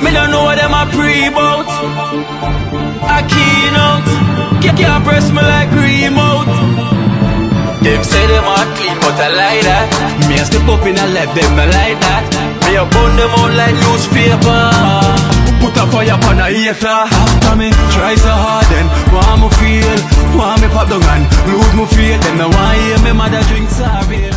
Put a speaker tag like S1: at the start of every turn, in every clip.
S1: Me don't know what them a pre-bout. I keynote. Can't press me like remote. Them say them a clean, but I like that. Me a step up in a left, them I like that. Me a burn them out like newspaper. Put a fire upon a hater. After me try so hard, then want me feel, want me pop down and lose me feel. Them no want hear me mother drink sorry.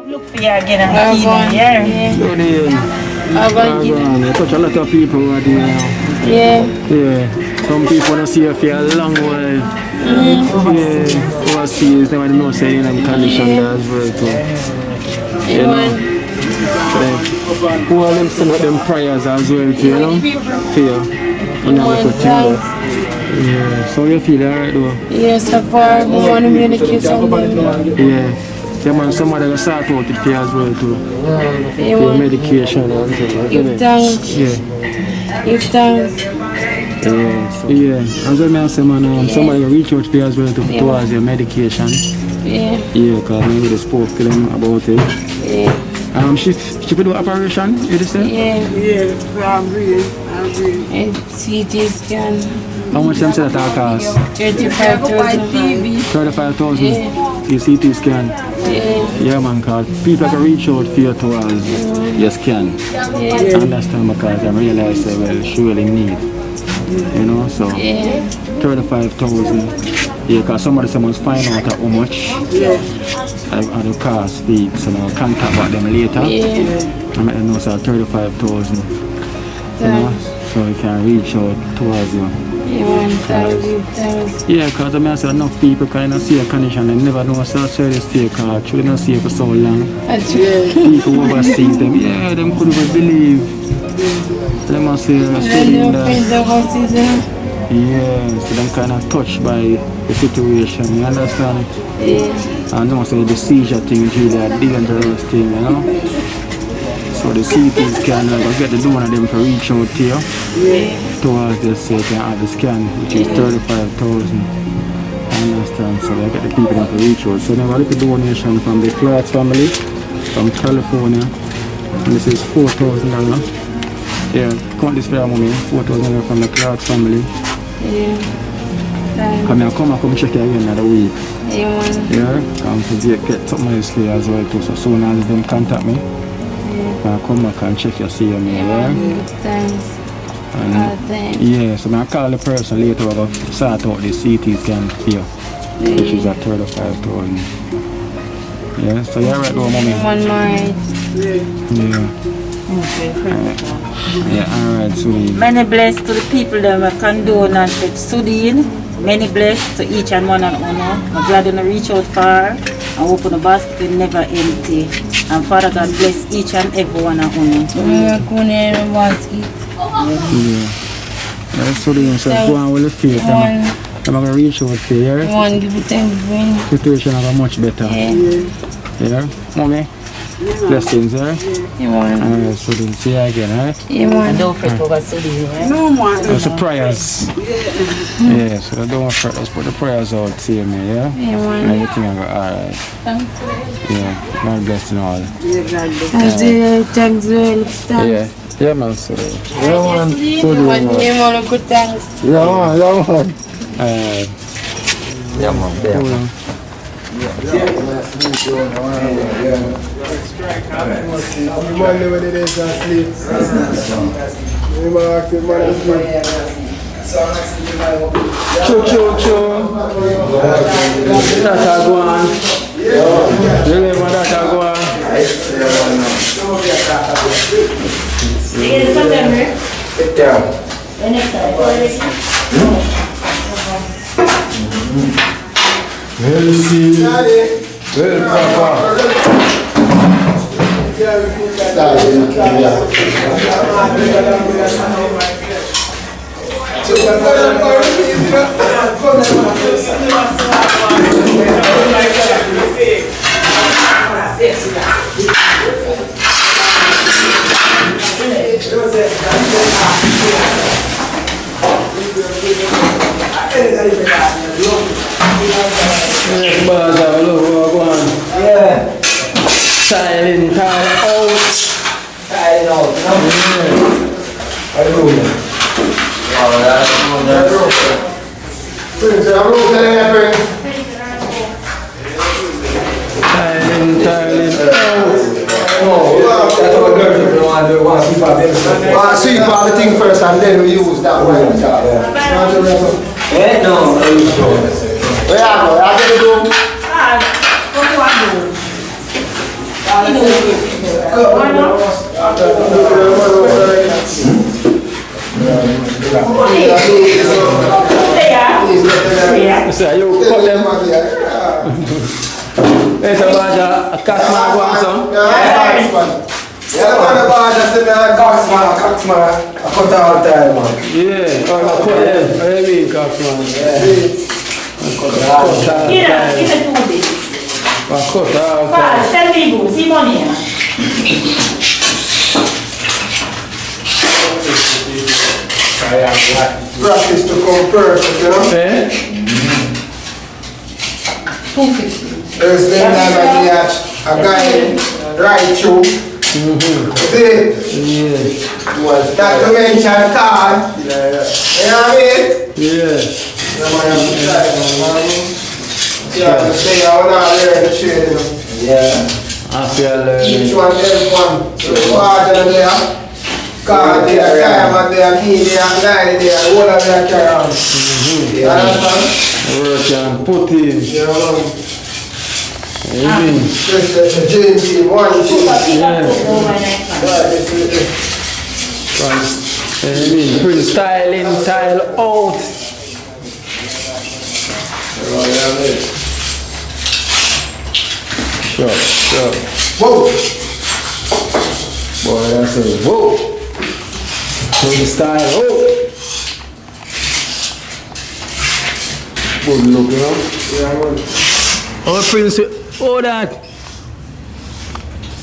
S2: Look for you again and keep
S3: You touch a lot of people over there. Yeah. Some people don't see you for a long while. Yeah. Overseas, they might know say in them condition as well too. You know. Who are them send out them prayers as well too, you know? For you. You know what to tell you. Yeah. So you feel alright though?
S4: Yes, so far. I want to medicate something.
S3: Yeah. Yeah, man, somebody will start out it for you as well too. For medication and stuff.
S4: Give thanks.
S3: Yeah.
S4: Give thanks.
S3: Yeah. As well, I say, man, somebody will reach out for you as well towards your medication.
S4: Yeah.
S3: Yeah, because maybe they spoke to them about it.
S4: Yeah.
S3: She could do operation, you just say?
S4: Yeah, I'm agree. And CT scan.
S3: How much them say that cost?
S4: 35,000.
S3: 35,000?
S4: Yeah.
S3: You CT scan?
S4: Yeah.
S3: Yeah, man, because people can reach out for you towards your scan.
S4: Yeah.
S3: I understand because I realize they will surely need. You know, so 35,000. Yeah, because somebody must find out how much the cost be, so I'll contact about them later. I might know so 35,000. You know, so you can reach out towards you. Yeah, because I mean, enough people kind of see a condition and never know so serious take because actually not see it for so long. People overseas them, them couldn't even believe. They must say that. Yeah, so them kind of touched by the situation, you understand? Yeah. And also the seizure thing is really a dangerous thing, you know? So the CT scan, get the donor them to reach out to you towards this so you can have the scan, which is 35,000. I understand, so I get the people to reach out. So now I get the donation from the Clark family from California, and this is $4,000. Yeah, count this for a moment, $4,000 from the Clark family. Come check it again another week. Come to get something else for you as well too. So soon as them contact me, come back and check your CMA.
S4: Thanks.
S3: And so I call the person later about sort out the CT scan for you, which is at 35,000. Yeah, so you're right though, mommy.
S4: One more.
S3: Alright, sweet.
S2: Many blessed to the people that can donate to Sudin. Many blessed to each and one and honor. I'm glad to reach out far and open the basket will never empty. And Father God bless each and every one and honor.
S3: Sudin, so go on with the faith. I'm going to reach out to you. The situation is much better. Yeah, mommy. Blessings, alright? So then see you again, alright?
S2: And don't forget about Sudin, right?
S4: No more.
S3: That's the prayers. So don't fret, let's put the prayers out, see me, yeah? And everything will go alright. Yeah, God bless you all.
S4: Thanks, thanks.
S3: Yeah, man, so. Yeah, man, so do
S4: man. Good thanks.
S3: Yeah, man.
S5: Yeah, man.
S6: Monday when it is asleep.
S3: Choo. That's go on. Really, that's go on.
S6: Sit down.
S3: Styling, tile out.
S6: Tired out, you know? I do. Prince, I'm looking at you.
S3: Tiling out.
S6: Sweep all the thing first and then we use that one.
S5: Eh, no.
S6: Where you go? I get to go.
S3: So you cut them. There's a Caxman go on, son.
S6: Caxman. I cut all the time, man.
S3: Yeah, I cut them. What do you mean, Caxman?
S2: Send me go, see money.
S6: Practice to come perfect, you know? There's the time I catch a guy right through. See? That dimension card. You know what I mean?
S3: Yeah.
S6: Yeah, say I want to learn the trade, you know.
S3: I feel
S6: Each one, every one. So hard in there. Card there, diamond there, key there, line there, all of them carry on. You understand?
S3: work and put in.
S6: You know?
S3: Amen.
S6: Just the dream team, one team.
S3: Amen. Prince styling, tile out. Sure.
S6: Whoa!
S3: Boy, that's it. Whoa. Prince style out. Good look, you know? Oh, Prince, oh that.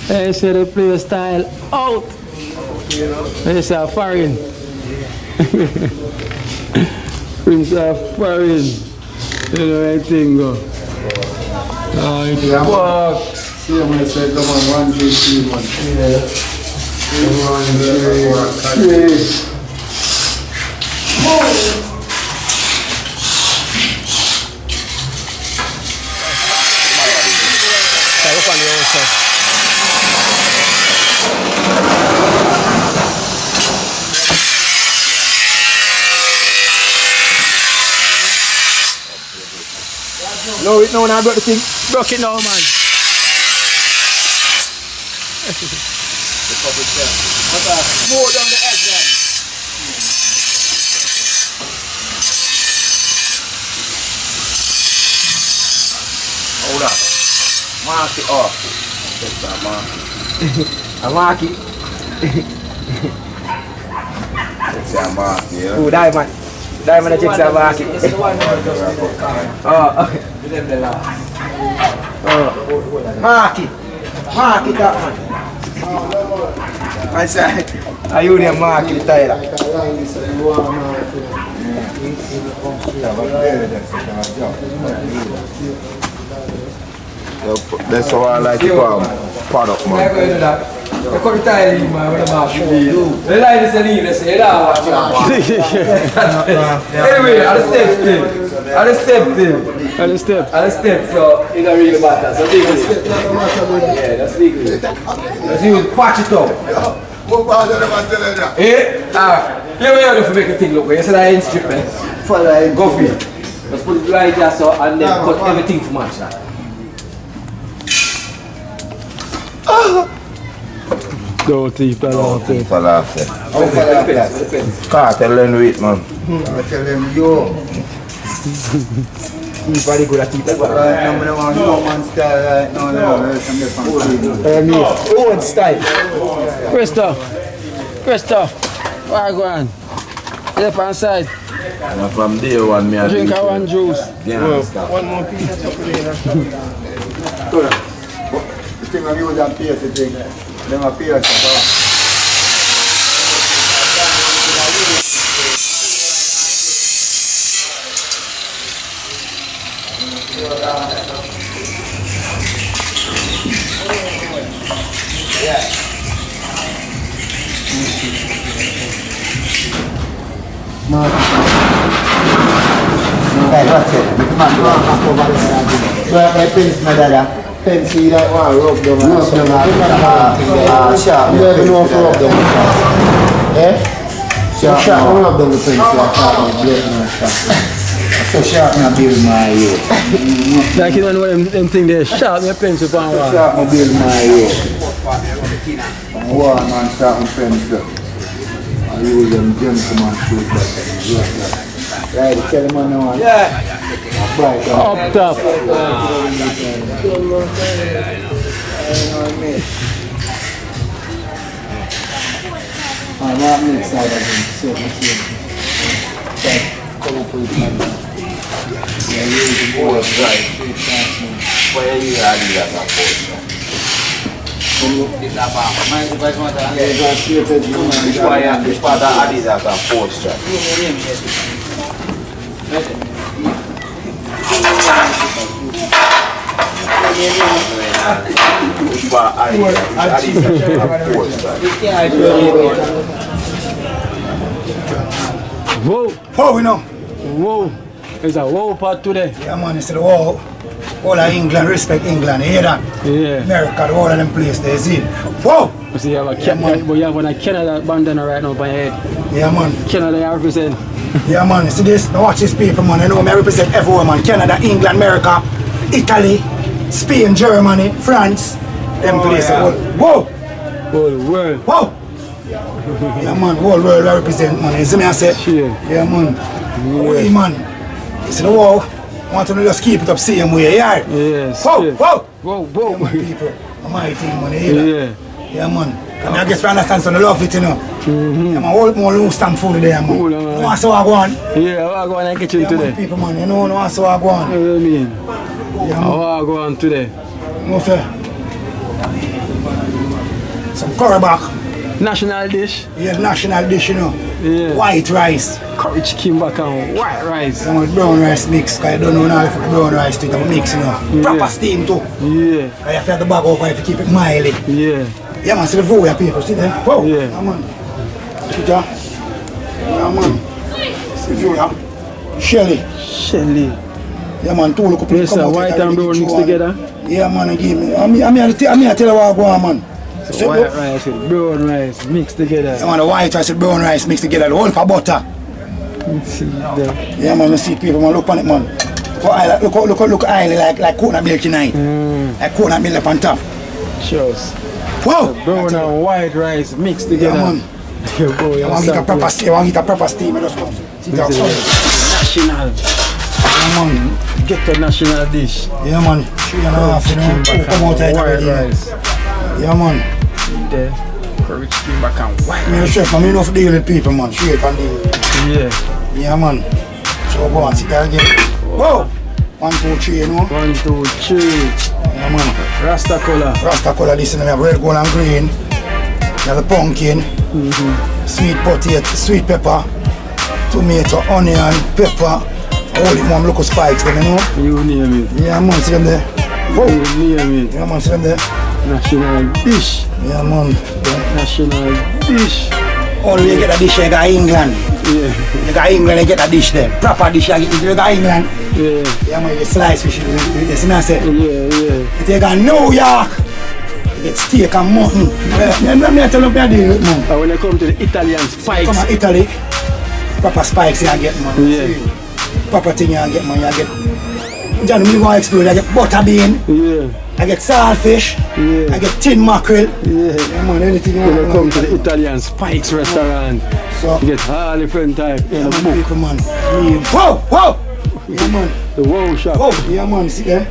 S3: I said the play style out. It's a foreign. Prince a foreign. You know that thing go. Oh, it works.
S6: See how I said, come on, 1, 2, 3, 1. Yeah. 1, 2, 3.
S3: No, no, I broke the thing. Broke it now, man. More down the edge, man.
S5: Hold up. Mark it off. That's a mark.
S3: I mark it.
S5: That's a mark, yeah.
S3: Oh, diamond. Diamond checks a mark it. Oh, okay.
S6: Mark it. Mark it up, man.
S3: I say, I use the mark it, Tyler.
S5: That's how I like it, product, man.
S3: Eu corto ele, mano, na marca. Ele lá ele se liga, sei lá. Anyway, I'll step. So in a real battle. So legal. Yeah, that's legal. Let's use patch it up. Eh? Here we are to make a thing look. You said I ain't stripping. Go for it. Let's put it right there so and then cut everything for match that. Don't leave that out there.
S5: Falafel. Cartel and wait, man.
S6: I tell them, yo.
S7: Very good at it. Number one, no man style right now. Old style.
S3: Crystal, where you going? Left hand side.
S5: And from day one, me
S3: Drink a one juice.
S6: One more piece of chocolate.
S7: This thing of you that pierce the thing. Them a pierce. Hey, what's it? So my pins, my dada. Pins here, like one rub down sharp. You never know if rub down. Eh? Sharp, rub down the pins, like sharp, blade, no sharp. So sharp, I build my ear.
S3: Like you don't know them thing there, sharp your pencil upon one.
S7: Sharp, I build my ear. One man sharp my pencil. I use them gentleman shoes like that. Right, tell them now. Yeah.
S3: Up top.
S7: I'm not mixed side of them. Colorful camera. Yeah, using more right.
S5: Where you are, you are not which part of Adidas and posture? Which part Adidas and posture?
S3: Whoa,
S6: Oh, we know.
S3: whoa. There's a whoa part today.
S6: Yeah, man, it's the whole of England, respect England, you hear that?
S3: Yeah.
S6: America, the whole of them place, they see. Whoa!
S3: You see, you have you have a Canada bandana right now on your head.
S6: Yeah, man.
S3: Canada you represent.
S6: Yeah, man, you see this? Now watch this people, man. You know me, I represent everywhere, man. Canada, England, America, Italy, Spain, Germany, France, them places. Whoa!
S3: Whole world.
S6: Whoa! Yeah, man, whole world I represent, man. You see me, I say?
S3: Sure.
S6: Yeah, man. Hey, man. You see the wall? I want to just keep it up same way, yeah?
S3: Yes.
S6: Whoa,
S3: sure.
S6: whoa!
S3: Whoa,
S6: Yeah, man,
S3: whoa.
S6: people. My thing, man. You hear that?
S3: Yeah.
S6: Yeah, man. And I guess we understand, so I love it, you know. Yeah, man, all more loose stamp food there, man.
S3: Hold on,
S6: You
S3: man.
S6: know what's I go on?
S3: Yeah, I go on in the kitchen
S6: Yeah, man,
S3: today.
S6: people, man. You know what's I go on?
S3: What do you mean?
S6: Yeah, man.
S3: I go on today.
S6: No fair. Some curry back.
S3: National dish.
S6: Yeah, national dish, you know.
S3: Yeah.
S6: White rice.
S3: Curry chicken back and white rice.
S6: Some with brown rice mix, because you don't know now if it's brown rice to it, have a mix, you know. Proper steam too.
S3: Yeah.
S6: And you have to have the bag over if you keep it mild.
S3: Yeah.
S6: Yeah, man, see the view, yeah, people, see there? Whoa!
S3: Yeah.
S6: Yeah, man. See there? Yeah, man. See the view, yeah? Shelly.
S3: Shelly.
S6: Yeah, man, two look up.
S3: Yes, sir. White and brown mixed together.
S6: Yeah, man, and give me. I'm here to tell you what I go on, man.
S3: So white rice with brown rice mixed together.
S6: Yeah, man, the white rice and brown rice mixed together, the whole for butter.
S3: See there.
S6: Yeah, man, you see people, man, look on it, man. Look oily like coconut milk tonight. Like coconut milk up on top.
S3: Shows.
S6: Whoa!
S3: Brown and white rice mixed
S6: Yeah,
S3: together.
S6: man.
S3: Yeah, boy,
S6: I want to get a proper steam, I want to get a proper steam, I just come. See that?
S3: National.
S6: Yeah, man.
S3: Get the national dish.
S6: Yeah, man. 3.5, you know.
S3: Chicken back
S6: Come out
S3: and
S6: like
S3: white
S6: already, you know.
S3: rice.
S6: Yeah, man.
S3: There. Curry chicken back and white
S6: Me a chef, man. Me know for deal with people, man. Straight and deal.
S3: Yeah.
S6: Yeah, man. So go on, sit there again. Whoa! 1, 2, 3, you know.
S3: 1, 2, 3.
S6: Yeah, man.
S3: Rasta color.
S6: Rasta color, this, and we have red, gold, and green. We have the pumpkin, sweet potato, sweet pepper, tomato, onion, pepper. All it, man. Look at spikes, them, you know.
S3: You name it.
S6: Yeah, man. See them there. Whoa!
S3: You name it.
S6: Yeah, man. See them there.
S3: National dish.
S6: Yeah, man. Yeah.
S3: National dish.
S6: Only you get a dish, you got England.
S3: Yeah.
S6: You got England, you get a dish there. Proper dish, you got England.
S3: Yeah.
S6: Yeah, man, you slice fish with this, you know what I say?
S3: Yeah.
S6: You take a New York, you get steak and mutton. Me tell you what I deal with, man.
S3: And when you come to the Italian spikes.
S6: Come to Italy, proper spikes you get, man.
S3: Yeah.
S6: Proper thing you get, man. You get, John, me want to explode. I get butterbean,
S3: Yeah.
S6: I get saltfish,
S3: Yeah.
S6: I get tin mackerel.
S3: Yeah.
S6: Yeah, man, anything you
S3: When you
S6: want.
S3: come to the Italian spikes restaurant,
S6: So,
S3: you get all different type in
S6: yeah,
S3: a
S6: man,
S3: book.
S6: people, man. Me, whoa! Yeah, man.
S3: The wow shop.
S6: Oh, yeah man, see there?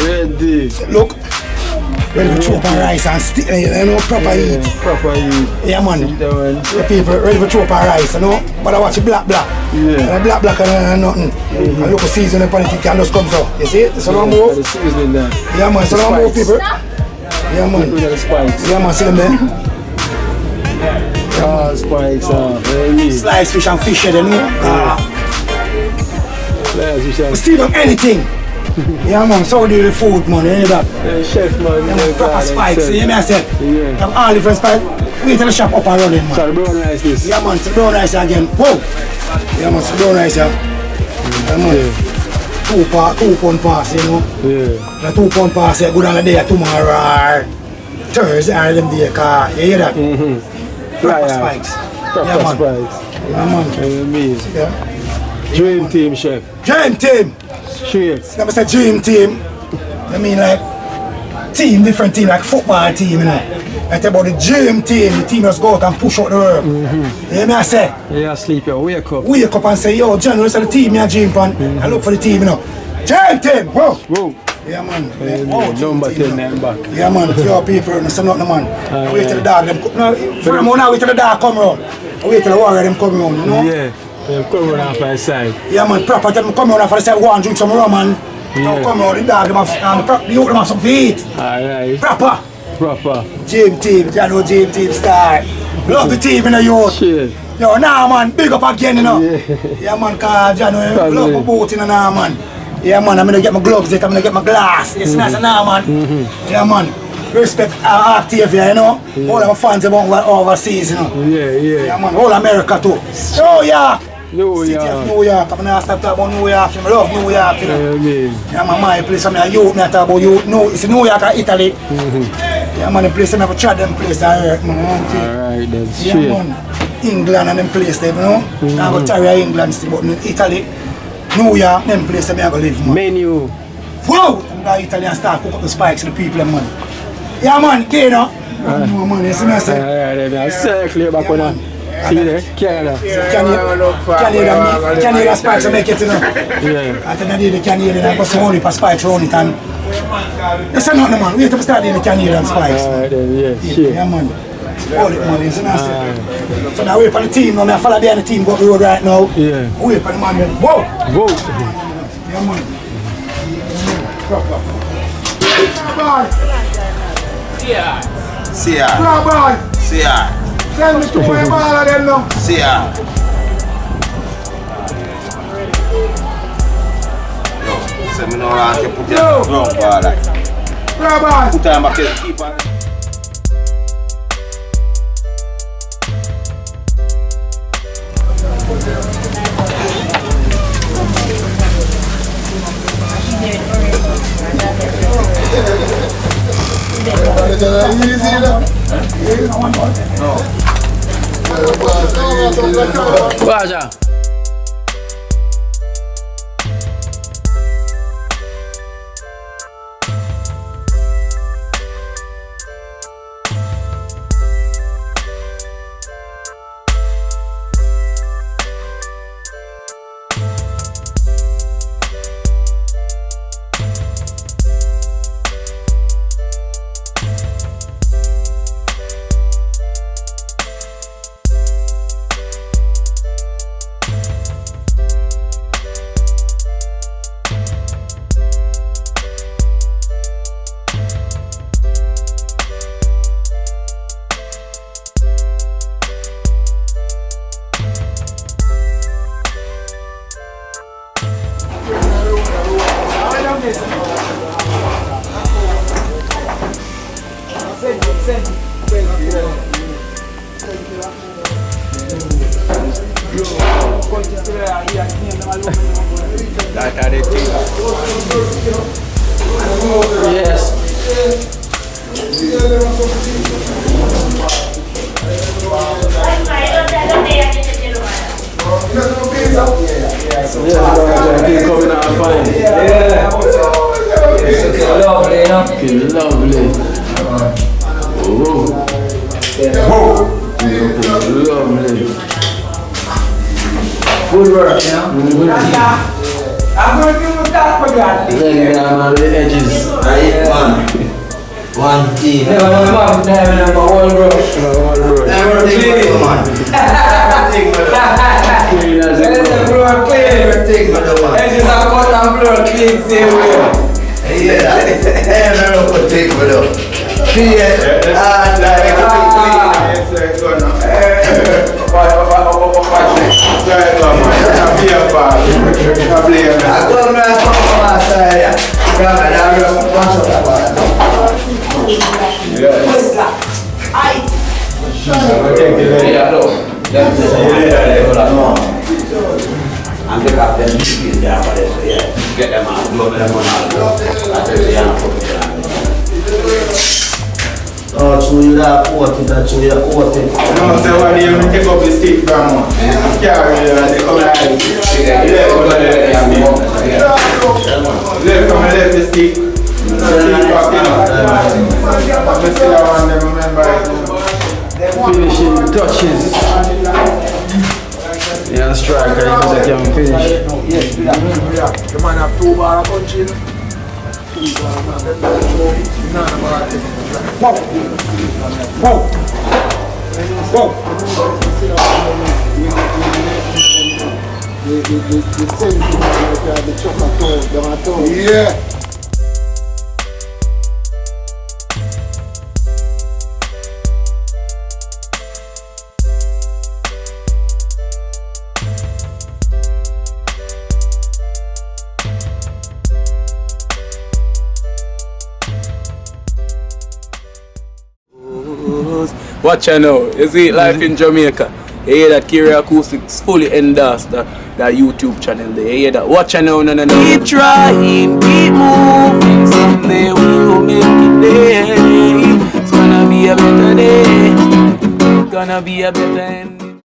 S3: Ready.
S6: Look. Ready for chop and rice and stick, you know, proper eat.
S3: Proper eat.
S6: Yeah man.
S3: See that one?
S6: The people ready for chop and rice, you know? But I watch it black.
S3: Yeah.
S6: And black and nothing. And look at seasoning upon it, it can just come so. You see? It's a long move.
S3: The seasoning there.
S6: Yeah man, it's a long move people. Yeah man.
S3: With the spikes.
S6: Yeah man, see them there?
S3: Spikes, really.
S6: Slice fish and fish head, you know?
S3: Slice fish and
S6: Still on anything. Yeah man, so do the food man, you know that?
S3: chef man.
S6: Yeah man, proper spikes, you hear me I said?
S3: Yeah.
S6: Have all different spikes. Wait till the shop up and running man.
S3: So the brown rice this.
S6: Yeah man, it's the brown rice again. Whoa! Yeah man, it's the brown rice, yeah. Yeah man. 2 pound pass, you know.
S3: Yeah.
S6: The 2 pound pass, yeah, good on the day tomorrow. Thursday, and them day, car. You hear that? Proper spikes.
S3: Proper
S6: Yeah man.
S3: spikes.
S6: Yeah man.
S3: Amazing.
S6: Yeah.
S3: Dream team chef.
S6: Dream team!
S3: Straight.
S6: Never say dream team. I mean like team, different team, like football team, you know. I tell about the dream team, the team just go out and push out the work. You hear me I say?
S3: Yeah, sleep, you wake up.
S6: Wake up and say, yo, John, what's the team you dream pan? I look for the team, you know. Dream team! Whoa!
S3: Whoa.
S6: Yeah man.
S3: Number 10
S6: team,
S3: then back.
S6: Yeah man, to your people, no say nothing man. Wait till the dog them come. No, from now wait till the dog come round. Wait till the warrior them come round, you know?
S3: Yeah. Them come around for the side.
S6: Yeah man, proper them come round for the side, go and drink some rum man. Now come round, the dog them have, the youth them have some feet.
S3: Alright.
S6: Proper.
S3: Proper.
S6: Gym team, you know gym team star. Love the team in the youth.
S3: Shit.
S6: Yo, nah man, big up again, you know.
S3: Yeah.
S6: Yeah man, cause you know, love my boat in the nah man. Yeah man, I'm gonna get my gloves yet, I'm gonna get my glass. It's nice and nah man. Yeah man. Respect Octavia, you know. All of my fans about overseas, you know.
S3: Yeah.
S6: Yeah man, all America too. Oh yeah.
S3: New
S6: City of
S3: York.
S6: New York, I'm gonna stop talking about New York. I love New York, you know.
S3: Yeah,
S6: Yeah, my place, I'm a youth, I talk about youth. No, it's New York or Italy. Yeah, man, the place, I never tried them place, I heard, man.
S3: Alright, that's
S6: Yeah,
S3: straight.
S6: man. England and them place, there, you know. I go try England, still, but in Italy, New York, them place, I go live, man.
S3: Menu.
S6: Whoa! I'm going to Italy and start cook up the spikes to the people, man. Yeah, man, you know. No, man, you see me, I say.
S3: Alright, then circle back on that. See there? Canada.
S6: Can you the spikes to make it, you know?
S3: Yeah.
S6: I think I need the Canadian, I got some money for spikes around it and it's not nothing man, we have to start doing the Canadian spikes.
S3: Alright then, yeah.
S6: Yeah man. Hold it man, you see what I say? So now wait for the team now, I follow behind the team go up the road right now.
S3: Yeah.
S6: Wait for the man then. Whoa!
S3: Whoa.
S6: Yeah man. Proper.
S5: See ya.
S6: Proper.
S5: See ya.
S6: Send me to my ball of them now.
S5: See ya. Yo, say me no want to put your ground for that.
S6: Proper.
S5: Put time back here, keep on.
S3: Raja. Yes. Yeah, coming out fine. Yeah. Lovely, no? Okay, lovely. Oh. Lovely. Good work, you know?
S5: I'm going to give you that for that.
S3: Then on the edges.
S7: Right, man. One team.
S5: Never mind, never one brush.
S7: Everything, man. Everything, man.
S5: Let's blow clean.
S7: Everything, man.
S5: Let's just have cut and blow clean same way.
S7: Yeah, everything, man.
S8: I'm the captain, he's there for this, so yeah. Get them out, blow them out. That's it,
S7: Oh, so you have coated that, so you have coated.
S5: No, so what do you take up the stick from? Carry it, they come like this. Left from the left the stick.
S3: Finishing touches. Yeah, striker, because I can finish.
S6: The man have 2 bar punching. Yeah.
S1: Watch out now. You see life in Jamaica. You hear that Kyria Acoustics fully endorsed that YouTube channel there. You hear that? Watch out now, no. Keep trying, keep moving. Someday we'll make it there. It's gonna be a better day. Gonna be a better end.